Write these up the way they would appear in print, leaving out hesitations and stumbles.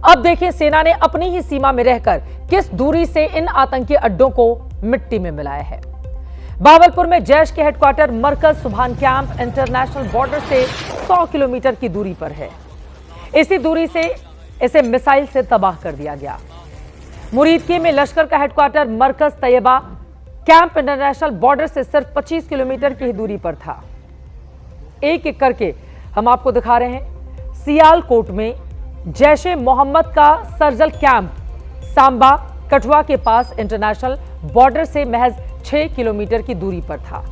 अब देखिए सेना ने अपनी ही सीमा में रहकर किस दूरी से इन आतंकी अड्डों को मिट्टी में मिलाया है। भावलपुर में जैश के हेडक्वार्टर मरकज सुभान कैंप इंटरनेशनल बॉर्डर से 100 किलोमीटर की दूरी पर है। इसी दूरी से इसे मिसाइल से तबाह कर दिया गया। मुरीदकी में लश्कर का हेडक्वार्टर मरकज तैयबा कैंप इंटरनेशनल बॉर्डर से सिर्फ 25 किलोमीटर की दूरी पर था। एक एक करके हम आपको दिखा रहे हैं। सियालकोट में जैश-ए मोहम्मद का सर्जल कैंप सांबा कठुआ के पास इंटरनेशनल बॉर्डर से महज 6 किलोमीटर की दूरी पर था।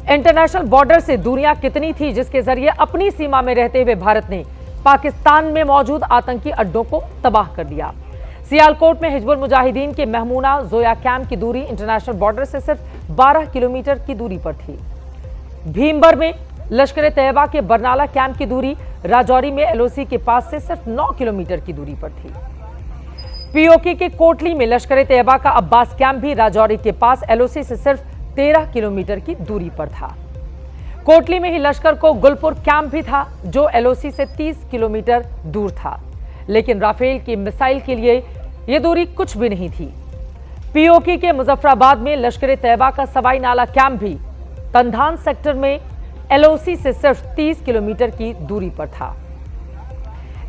इंटरनेशनल बॉर्डर से दूरियां कितनी थी जिसके जरिए अपनी सीमा में रहते हुए भारत ने पाकिस्तान में मौजूद आतंकी अड्डों को तबाह कर दिया। सियालकोट में हिजबुल मुजाहिदीन के महमूना जोया कैंप की दूरी इंटरनेशनल बॉर्डर से सिर्फ 12 किलोमीटर की दूरी पर थी। भीमबर में लश्कर तैयबा के बरनाला कैंप की दूरी राजौरी में एलओसी के पास से सिर्फ 9 किलोमीटर की दूरी पर थी। पीओके के कोटली में लश्कर तैयबा का अब्बास कैंप भी राजौरी के पास एलओसी से सिर्फ 13 किलोमीटर की दूरी पर था। कोटली में ही लश्कर को गुलपुर कैंप भी था जो एलओसी से 30 किलोमीटर दूर था, लेकिन राफेल की मिसाइल के लिए यह दूरी कुछ भी नहीं थी। पीओके के मुजफ्फराबाद में लश्कर तैयबा का सवाई नाला कैंप भी तंधान सेक्टर में एलओसी से सिर्फ 30 किलोमीटर की दूरी पर था।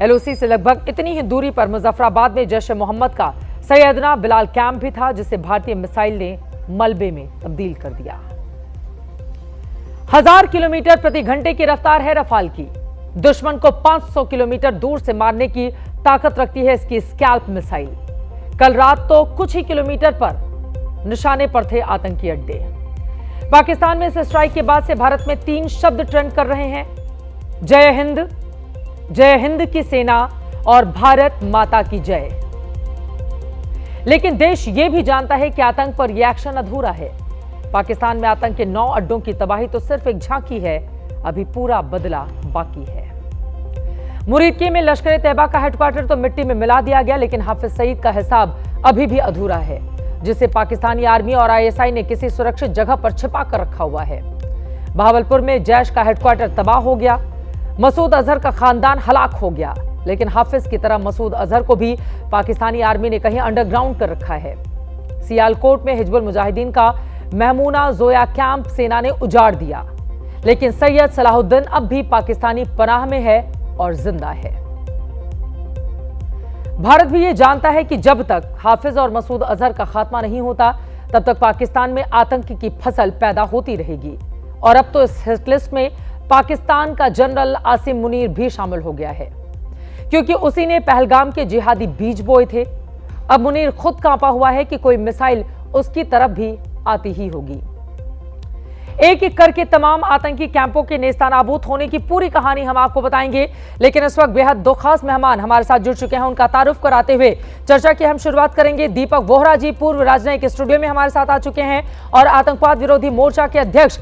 एलओसी से लगभग इतनी ही दूरी पर मुजफ्फराबाद में जैश-ए मोहम्मद का सैयदना बिलाल कैंप भी था जिसे भारतीय मिसाइल ने मलबे में तब्दील कर दिया। 1000 किलोमीटर प्रति घंटे की रफ्तार है रफाल की। दुश्मन को 500 किलोमीटर दूर से मारने की ताकत रखती है इसकी स्कैल्प मिसाइल। कल रात तो कुछ ही किलोमीटर पर निशाने पर थे आतंकी अड्डे। पाकिस्तान में इस स्ट्राइक के बाद से भारत में 3 शब्द ट्रेंड कर रहे हैं: जय हिंद की सेना और भारत माता की जय। लेकिन देश यह भी जानता है कि आतंक पर रिएक्शन अधूरा है। पाकिस्तान में आतंक के 9 अड्डों की तबाही तो सिर्फ एक झांकी है, अभी पूरा बदला बाकी है। मुरीदकी में लश्कर तैयबा का हेडक्वार्टर तो मिट्टी में मिला दिया गया, लेकिन हाफिज सईद का हिसाब अभी भी अधूरा है जिसे पाकिस्तानी आर्मी और आईएसआई ने किसी सुरक्षित जगह पर छिपा कर रखा हुआ है। भावलपुर में जैश का हेडक्वार्टर तबाह हो गया, मसूद अजहर का खानदान हलाक हो गया, लेकिन हाफिज की तरह मसूद अजहर को भी पाकिस्तानी आर्मी ने कहीं अंडरग्राउंड कर रखा है। सियालकोट में हिजबुल मुजाहिदीन का महमूना जोया कैंप सेना ने उजाड़ दिया, लेकिन सैयद सलाहुद्दीन अब भी पाकिस्तानी पनाह में है और जिंदा है। भारत भी ये जानता है कि जब तक हाफिज और मसूद अजहर का खात्मा नहीं होता तब तक पाकिस्तान में आतंक की फसल पैदा होती रहेगी। और अब तो इस हिट लिस्ट में पाकिस्तान का जनरल आसिम मुनीर भी शामिल हो गया है, क्योंकि उसी ने पहलगाम के जिहादी बीज बोए थे। अब मुनीर खुद कांपा हुआ है कि कोई मिसाइल उसकी तरफ भी आती ही होगी। एक एक करके तमाम आतंकी कैंपों के नेस्तानाबूद होने की पूरी कहानी हम आपको बताएंगे, लेकिन इस वक्त बेहद 2 खास मेहमान हमारे साथ जुड़ चुके हैं। उनका तारुफ कराते हुए चर्चा की हम शुरुआत करेंगे। दीपक वोहरा जी पूर्व राजनयिक स्टूडियो में हमारे साथ आ चुके हैं और आतंकवाद विरोधी मोर्चा के अध्यक्ष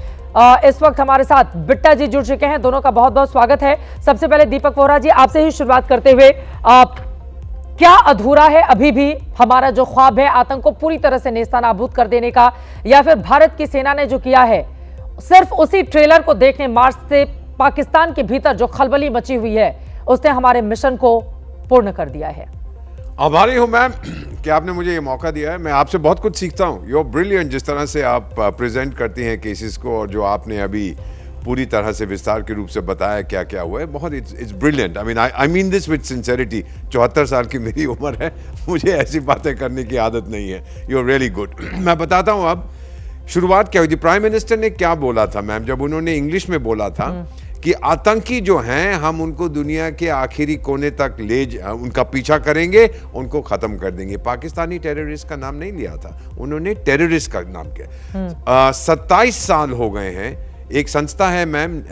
इस वक्त हमारे साथ बिट्टा जी जुड़ चुके हैं। दोनों का बहुत बहुत स्वागत है। सबसे पहले दीपक वोहरा जी, आपसे ही शुरुआत करते हुए, क्या अधूरा है अभी भी हमारा जो ख्वाब है आतंक को पूरी तरह से नेस्तानाबूद कर देने का, या फिर भारत की सेना ने जो किया है सिर्फ उसी ट्रेलर को देखने मार्च से पाकिस्तान के भीतर जो खलबली मची हुई है उसने हमारे मिशन को पूर्ण कर दिया है? आभारी हूं मैम कि आपने मुझे ये मौका दिया है। मैं आपसे बहुत कुछ सीखता हूं। यू आर ब्रिलियंट, जिस तरह से आप प्रेजेंट करती हैं केसेस को, और जो आपने अभी पूरी तरह से विस्तार के रूप से बताया क्या क्या हुआ है, बहुत it's brilliant. I mean this with sincerity. 74 साल की मेरी उम्र है, मुझे ऐसी बातें करने की आदत नहीं है। You are really good. मैं बताता हूँ अब शुरुआत क्या हुई थी। प्राइम मिनिस्टर ने क्या बोला था मैम, जब उन्होंने इंग्लिश में बोला था कि आतंकी जो हैं हम उनको दुनिया के आखिरी कोने तक उनका पीछा करेंगे, उनको खत्म कर देंगे। पाकिस्तानी टेररिस्ट का नाम नहीं लिया था उन्होंने, टेररिस्ट का नाम किया। 27 साल हो गए हैं। एक संस्था है मैम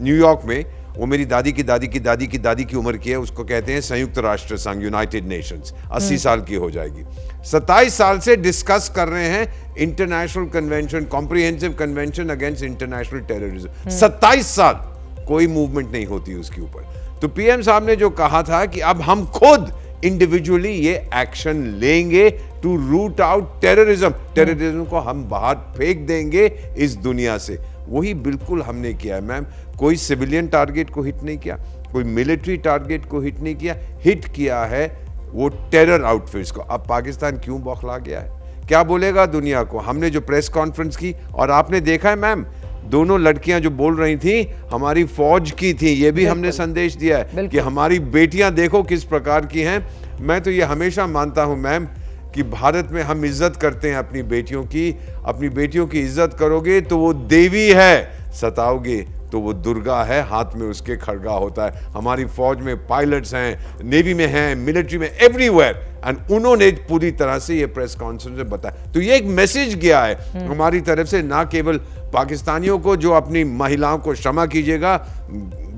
न्यूयॉर्क में, वो मेरी दादी की दादी की दादी की दादी की उम्र की है, उसको कहते हैं संयुक्त राष्ट्र संघ, यूनाइटेड नेशंस। 80 साल की हो जाएगी। 27 साल से डिस्कस कर रहे हैं international convention, comprehensive convention against international terrorism. 27 साल कोई मूवमेंट नहीं होती उसके ऊपर। तो पीएम साहब ने जो कहा था कि अब हम खुद इंडिविजुअली ये एक्शन लेंगे टू रूट आउट टेररिज्म को हम बाहर फेंक देंगे इस दुनिया से। वही बिल्कुल हमने किया है मैम। कोई सिविलियन टारगेट को हिट नहीं किया, कोई मिलिट्री टारगेट को हिट नहीं किया, हिट किया है वो टेरर आउटफिट्स को। अब पाकिस्तान क्यों बौखला गया है, क्या बोलेगा दुनिया को? हमने जो प्रेस कॉन्फ्रेंस की, और आपने देखा है मैम, दोनों लड़कियां जो बोल रही थी हमारी फौज की थी, ये भी हमने संदेश दिया है कि हमारी बेटियां देखो किस प्रकार की हैं। मैं तो ये हमेशा मानता हूं मैम कि भारत में हम इज्जत करते हैं अपनी बेटियों की। अपनी बेटियों की इज्जत करोगे तो वो देवी है, सताओगे तो वो दुर्गा है, हाथ में उसके खड़गा होता है। हमारी फौज में पायलट्स हैं, नेवी में हैं, मिलिट्री में, एवरीवेयर, एंड उन्होंने पूरी तरह से ये प्रेस कॉन्फ्रेंस में बताया। तो ये एक मैसेज गया है हमारी तरफ से, ना केवल पाकिस्तानियों को जो अपनी महिलाओं को, क्षमा कीजिएगा,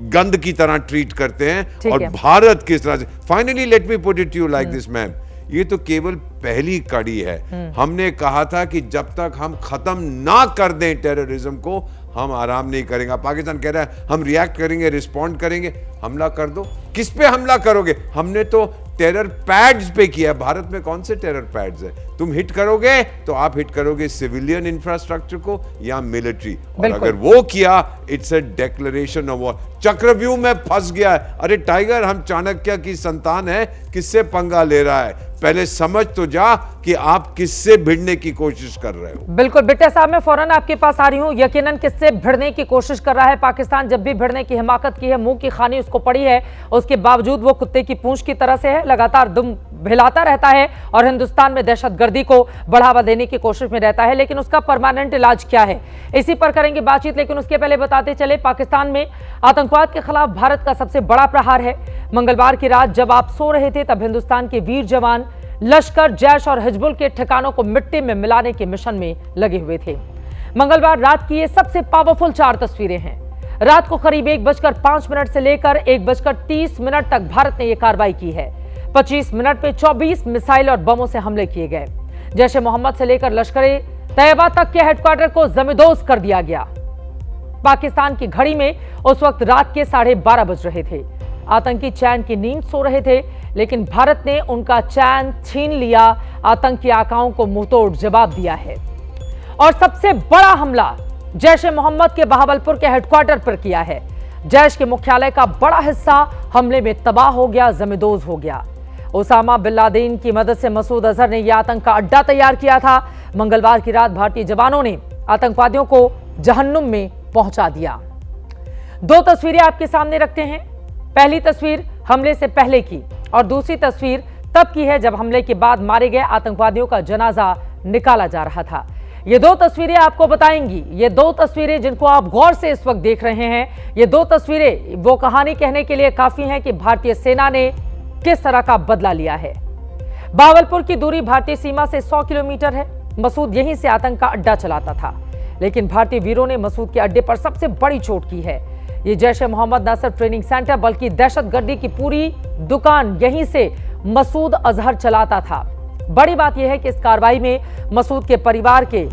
गंद की तरह ट्रीट करते हैं, और भारत किस तरह से। Finally let me put it to you like this ma'am, ये तो केवल पहली कड़ी है। हमने कहा था कि जब तक हम खत्म ना कर दें टेररिज्म को, हम आराम नहीं करेंगे। पाकिस्तान कह रहा है हम रिएक्ट करेंगे, रिस्पॉन्ड करेंगे। हमला कर दो, किस पे हमला करोगे? हमने तो टेरर पैड्स पे किया। भारत में कौन से टेरर पैड्स है? तुम हिट करोगे तो आप हिट करोगे सिविलियन इंफ्रास्ट्रक्चर को या मिलिट्री, और अगर वो किया, it's a declaration of war. चक्रव्यूह में फंस गया है। अरे टाइगर, हम चाणक्य की संतान है, किससे पंगा ले रहा है? पहले समझ तो जा कि आप किससे भिड़ने की कोशिश कर रहे हो। बिल्कुल बिट्टा साहब, मैं फौरन आपके पास आ रही हूं। यकीनन किससे भिड़ने की कोशिश कर रहा है पाकिस्तान? जब भी भिड़ने की हिमाकत की है, मुंह की खानी उसको पड़ी है, उसके बावजूद वो कुत्ते की पूंछ की तरह से है, लगातार दुम हिलाता रहता है और हिंदुस्तान में दहशतगर्दी को बढ़ावा देने की कोशिश में रहता है। लेकिन उसका परमानेंट इलाज क्या है, इसी पर करेंगे बातचीत। लेकिन उसके पहले बताते चले, पाकिस्तान में आतंकवाद के खिलाफ भारत का सबसे बड़ा प्रहार है। मंगलवार की रात जब आप सो रहे थे, तब हिंदुस्तान के वीर जवान लश्कर, जैश और हिजबुल के ठिकानों को मिट्टी में मिलाने के मिशन में लगे हुए थे। मंगलवार रात की ये सबसे पावरफुल 4 तस्वीरें हैं। रात को करीब 1:05 से लेकर 1:30 तक भारत ने यह कार्रवाई की है। 25 मिनट में 24 मिसाइल और बमों से हमले किए गए। जैश ए मोहम्मद से लेकर लश्कर तैयबा तक के हेडक्वार्टर को जमींदोज कर दिया गया। पाकिस्तान की घड़ी में उस वक्त रात के 12:30 बज रहे थे। आतंकी चैन की नींद सो रहे थे, लेकिन भारत ने उनका चैन छीन लिया। आतंकी आकाओं को मुंहतोड़ जवाब दिया है और सबसे बड़ा हमला जैश ए मोहम्मद के बहावलपुर के हेडक्वार्टर पर किया है। जैश के मुख्यालय का बड़ा हिस्सा हमले में तबाह हो गया, जमींदोज हो गया। ओसामा बिन लादेन की मदद से मसूद अजहर ने यह आतंक का अड्डा तैयार किया था। मंगलवार की रात भारतीय जवानों ने आतंकवादियों को जहन्नुम में पहुंचा दिया। 2 तस्वीरें आपके सामने रखते हैं। पहली तस्वीर हमले से पहले की और दूसरी तस्वीर तब की है जब हमले के बाद मारे गए आतंकवादियों का जनाजा निकाला जा रहा था। ये 2 तस्वीरें आपको बताएंगी, ये 2 तस्वीरें जिनको आप गौर से इस वक्त देख रहे हैं, ये 2 तस्वीरें वो कहानी कहने के लिए काफी हैं कि भारतीय सेना ने किस तरह का बदला लिया है। बहावलपुर की दूरी भारतीय सीमा से 100 किलोमीटर है। मसूद यहीं से आतंक का अड्डा चलाता था, लेकिन भारतीय वीरों ने मसूद के अड्डे पर सबसे बड़ी चोट की है। ये जैश ए मोहम्मद न सिर्फ ट्रेनिंग सेंटर बल्कि दहशतगर्दी की पूरी दुकान यहीं से मसूद अजहर चलाता था। बड़ी बात यह है कि इस कार्रवाई में मसूद के परिवार के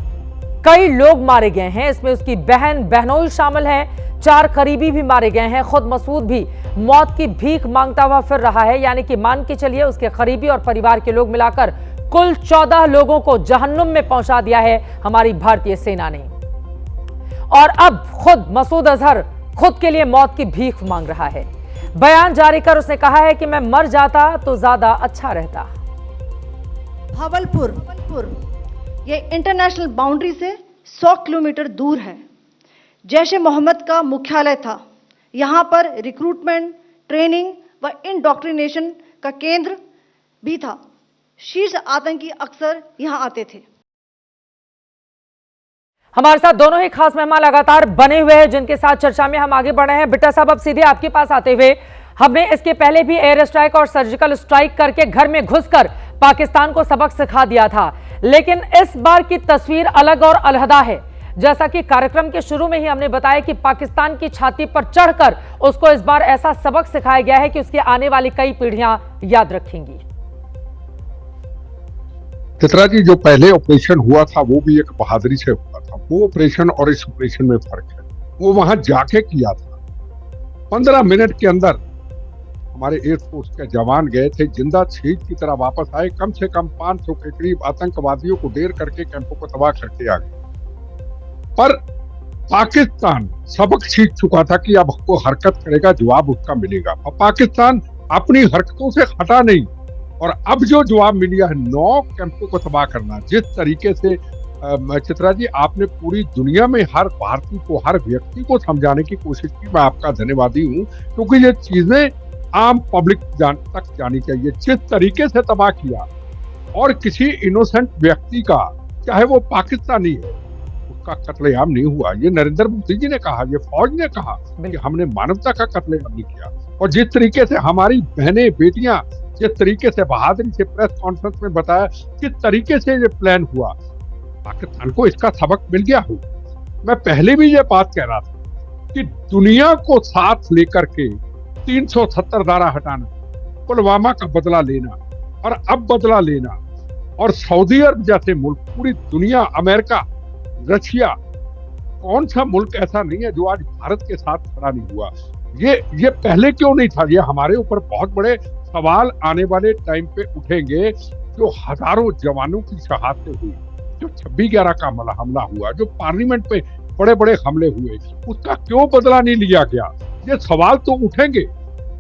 कई लोग मारे गए हैं। इसमें उसकी बहन, बहनोई शामिल हैं, 4 करीबी भी मारे गए हैं। खुद मसूद भी मौत की भीख मांगता हुआ फिर रहा है। यानी कि मान के चलिए उसके करीबी और परिवार के लोग मिलाकर कुल 14 लोगों को जहन्नुम में पहुंचा दिया है हमारी भारतीय सेना ने। और अब खुद मसूद अजहर खुद के लिए मौत की भीख मांग रहा है। बयान जारी कर उसने कहा है कि मैं मर जाता तो ज्यादा अच्छा रहता। भावलपुर ये इंटरनेशनल बाउंड्री से 100 किलोमीटर दूर है। जैश ए मोहम्मद का मुख्यालय था। यहाँ पर रिक्रूटमेंट, ट्रेनिंग व इंडोक्ट्रिनेशन का केंद्र भी था। शीर्ष आतंकी अक्सर यहाँ आते थे। हमारे साथ दोनों ही खास मेहमान लगातार बने हुए हैं, जिनके साथ चर्चा में हम आगे बढ़ रहे हैं। बिट्टा साहब, अब सीधे आपके पास आते हुए, हमने इसके पहले भी एयर स्ट्राइक और सर्जिकल स्ट्राइक करके घर में घुसकर पाकिस्तान को सबक सिखा दिया था, लेकिन इस बार की तस्वीर अलग और अलहदा है। जैसा कि कार्यक्रम के शुरू में ही हमने बताया कि पाकिस्तान की छाती पर चढ़कर उसको इस बार ऐसा सबक सिखाया गया है कि उसकी आने वाली कई पीढ़ियां याद रखेंगी। चित्रा जी, जो पहले ऑपरेशन हुआ था वो भी एक बहादुरी से हुआ था। वो ऑपरेशन और इस ऑपरेशन में फर्क है। वो वहां जाके किया था। 15 मिनट के अंदर हमारे एयरफोर्स के जवान गए थे, जिंदा शहीद की तरह वापस आए। कम से कम 500 के करीब आतंकवादियों को ढेर करके कैंपों को तबाह करके आ गए। पर पाकिस्तान सबक सीख चुका था कि अब वो हरकत करेगा, जवाब उसका मिलेगा। और पाकिस्तान अपनी हरकतों से हटा नहीं, और अब जो जवाब मिला है 9 कैंपों को तबाह करना, जिस तरीके से चित्रा जी आपने पूरी दुनिया में हर भारतीय को, हर व्यक्ति को समझाने की कोशिश की, मैं आपका धन्यवादी हूँ, क्योंकि ये चीजें आम पब्लिक तक जानी चाहिए। जिस तरीके से तबाह किया, और किसी इनोसेंट व्यक्ति का, चाहे वो पाकिस्तानी है, उसका कत्लेआम नहीं हुआ। ये नरेंद्र मोदी जी ने कहा, ये फौज ने कहा कि हमने मानवता का कत्लेआम नहीं किया। और जिस तरीके से हमारी बहनें, बेटियां, जिस तरीके से बहादुरी से प्रेस कॉन्फ्रेंस में बताया किस तरीके से ये प्लान हुआ, पाकिस्तान को इसका सबक मिल गया हो। मैं पहले भी ये बात कह रहा था कि दुनिया को साथ लेकर के 370 धारा हटाना, पुलवामा का बदला लेना, और अब बदला लेना, और सऊदी अरब जैसे मुल्क, पूरी दुनिया, अमेरिका, रशिया, कौन सा मुल्क ऐसा नहीं है जो आज भारत के साथ खड़ा नहीं हुआ। ये पहले क्यों नहीं था? ये हमारे ऊपर बहुत बड़े सवाल आने वाले टाइम पे उठेंगे। जो हजारों जवानों की शहादतें हुई, जो 26/11 का हमला हुआ, जो पार्लियामेंट पे बड़े बड़े हमले हुए, उसका क्यों बदला नहीं लिया गया? ये सवाल तो उठेंगे,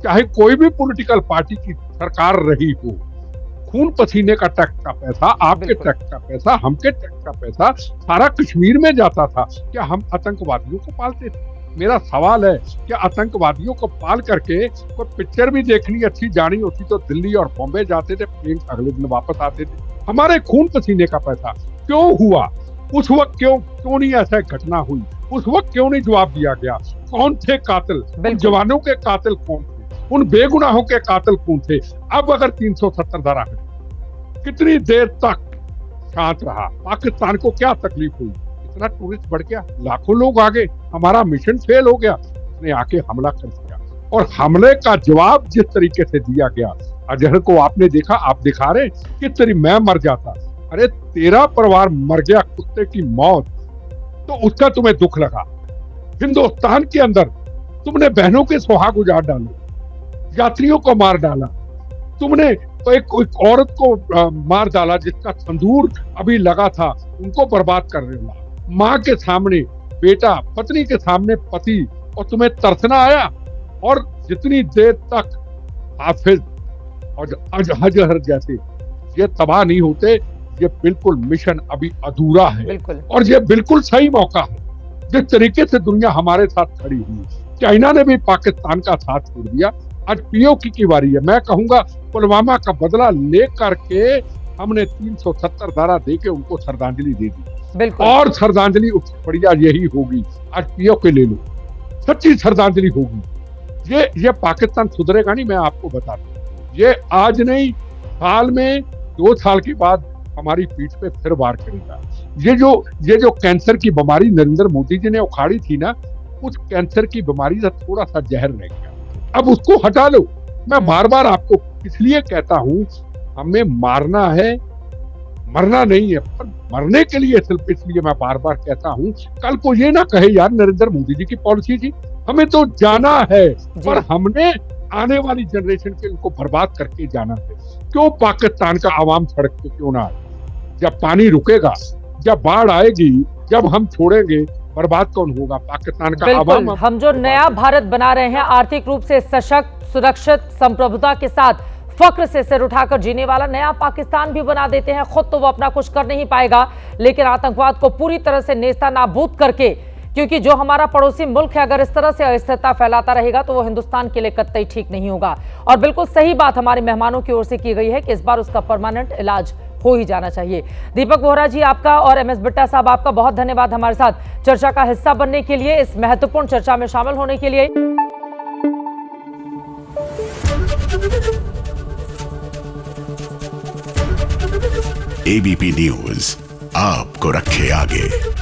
चाहे कोई भी पॉलिटिकल पार्टी की सरकार रही हो। खून पसीने का टैक्स का पैसा, आपके टैक्स का पैसा, हमके टैक्स का पैसा सारा कश्मीर में जाता था। क्या हम आतंकवादियों को पालते थे? मेरा सवाल है, क्या आतंकवादियों को पाल करके कोई पिक्चर भी देखनी अच्छी जानी होती तो दिल्ली और बॉम्बे जाते थे, प्लेन अगले दिन वापस आते थे? हमारे खून पसीने का पैसा क्यों हुआ? उस वक्त क्यों नहीं ऐसा घटना हुई? उस वक्त क्यों नहीं जवाब दिया गया? कौन थे कातिल? उन जवानों के कातिल कौन थे? उन बेगुनाहों के कातिल कौन थे? अब अगर 370 धारा है, कितनी देर तक शांत रहा? पाकिस्तान को क्या तकलीफ हुई? इतना टूरिस्ट बढ़ गया, लाखों लोग आ गए, हमारा मिशन फेल हो गया, उसने आके हमला कर दिया। और हमले का जवाब जिस तरीके से दिया गया, अजहर को आपने देखा, आप दिखा रहे किस तरीके मैं मर जाता। अरे तेरा परिवार मर गया, कुत्ते की मौत, तो उसका तुम्हें दुख लगा। हिंदुस्तान के अंदर तुमने बहनों के सुहाग उजाड़ डाले, यात्रियों को मार डाला, तुमने तो एक औरत को मार डाला जिसका तंदूर अभी लगा था, उनको बर्बाद कर रहे हो। माँ के सामने बेटा, पत्नी के सामने पति, और तुम्हें तरसना आया? और जितनी देर तक हाफिज और अजहर जैसे ये तबाह नहीं होते, ये बिल्कुल मिशन अभी अधूरा है। और ये बिल्कुल सही मौका है। जिस तरीके से दुनिया हमारे साथ खड़ी हुई, चाइना ने भी पाकिस्तान का साथ छोड़ दिया, आज पीओके की बारी है। मैं कहूंगा पुलवामा का बदला लेकर के हमने 370 धारा देके उनको श्रद्धांजलि दे दी, और श्रद्धांजलि उससे बढ़िया यही होगी, आज पीओके ले लो, सच्ची श्रद्धांजलि होगी। ये पाकिस्तान सुधरेगा नहीं, मैं आपको बताता हूँ। ये आज नहीं, साल में 2 साल के बाद हमारी पीठ पे फिर वार करेगा। ये जो कैंसर की बीमारी नरेंद्र मोदी जी ने उखाड़ी थी ना, उस कैंसर की बीमारी से थोड़ा सा जहर रह गया, अब उसको हटा लो। मैं बार बार आपको इसलिए कहता हूं, हमें मारना है, मरना नहीं है। पर मरने के लिए सिर्फ इसलिए मैं बार बार कहता हूं, कल को ये ना कहे यार नरेंद्र मोदी जी की पॉलिसी थी, हमें तो जाना है, पर हमने आने वाली जनरेशन के उनको बर्बाद करके जाना है। क्यों पाकिस्तान का आवाम सड़क पे क्यों ना आए? जब पानी रुकेगा, जब बाढ़ आएगी, जब हम छोड़ेंगे, बर्बाद कौन होगा? पाकिस्तान का आवाम। हम जो नया भारत बना रहे हैं, आर्थिक रूप से सशक्त, सुरक्षित, संप्रभुता के साथ फक्र से सिर उठाकर जीने वाला नया पाकिस्तान भी बना देते हैं। खुद तो वो अपना कुछ कर नहीं पाएगा, लेकिन आतंकवाद को पूरी तरह से नेस्तनाबूद करके, क्योंकि जो हमारा पड़ोसी मुल्क है अगर इस तरह से अस्थिरता फैलाता रहेगा तो वो हिंदुस्तान के लिए कतई ठीक नहीं होगा। और बिल्कुल सही बात हमारे मेहमानों की ओर से की गई है कि इस बार उसका परमानेंट इलाज हो ही जाना चाहिए। दीपक बोहरा जी आपका और MS बिट्टा साहब आपका बहुत धन्यवाद हमारे साथ चर्चा का हिस्सा बनने के लिए, इस महत्वपूर्ण चर्चा में शामिल होने के लिए। ABP न्यूज आपको रखे आगे।